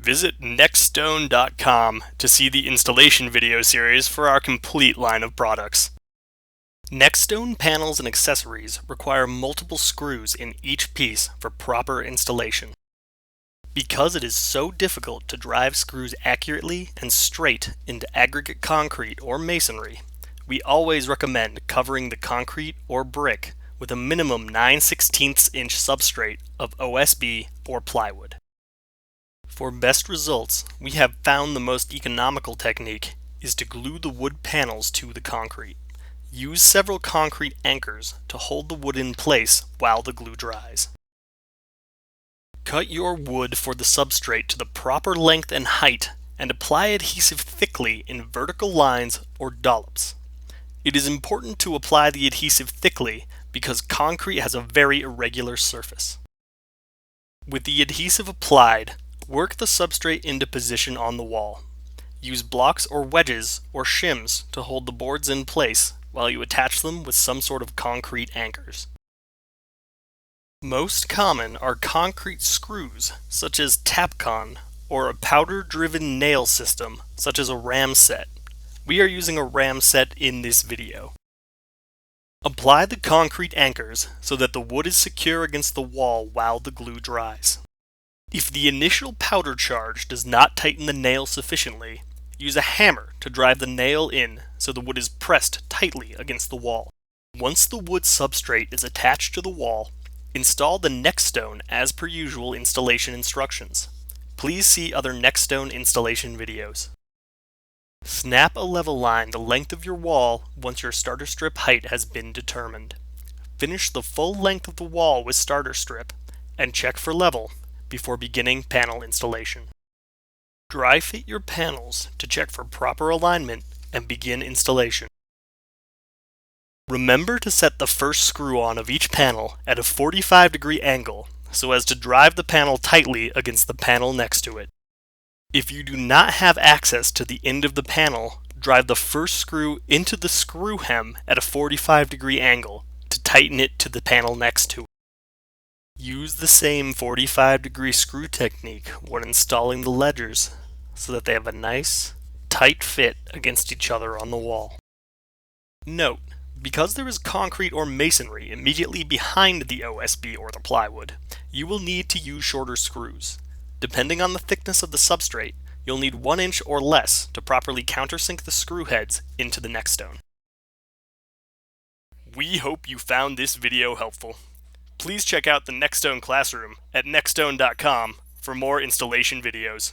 Visit NextStone.com to see the installation video series for our complete line of products. NextStone panels and accessories require multiple screws in each piece for proper installation. Because it is so difficult to drive screws accurately and straight into aggregate concrete or masonry, we always recommend covering the concrete or brick with a minimum 9/16 inch substrate of OSB or plywood. For best results, we have found the most economical technique is to glue the wood panels to the concrete. Use several concrete anchors to hold the wood in place while the glue dries. Cut your wood for the substrate to the proper length and height and apply adhesive thickly in vertical lines or dollops. It is important to apply the adhesive thickly because concrete has a very irregular surface. With the adhesive applied, work the substrate into position on the wall. Use blocks or wedges or shims to hold the boards in place while you attach them with some sort of concrete anchors. Most common are concrete screws, such as Tapcon, or a powder-driven nail system, such as a ram set. We are using a ram set in this video. Apply the concrete anchors so that the wood is secure against the wall while the glue dries. If the initial powder charge does not tighten the nail sufficiently, use a hammer to drive the nail in so the wood is pressed tightly against the wall. Once the wood substrate is attached to the wall, install the NextStone as per usual installation instructions. Please see other NextStone installation videos. Snap a level line the length of your wall once your starter strip height has been determined. Finish the full length of the wall with starter strip and check for level before beginning panel installation. Dry fit your panels to check for proper alignment and begin installation. Remember to set the first screw on of each panel at a 45-degree angle so as to drive the panel tightly against the panel next to it. If you do not have access to the end of the panel, drive the first screw into the screw hem at a 45-degree angle to tighten it to the panel next to it. Use the same 45-degree screw technique when installing the ledgers so that they have a nice, tight fit against each other on the wall. Note, because there is concrete or masonry immediately behind the OSB or the plywood, you will need to use shorter screws. Depending on the thickness of the substrate, you'll need 1 inch or less to properly countersink the screw heads into the NextStone. We hope you found this video helpful. Please check out the NextStone classroom at nextstone.com for more installation videos.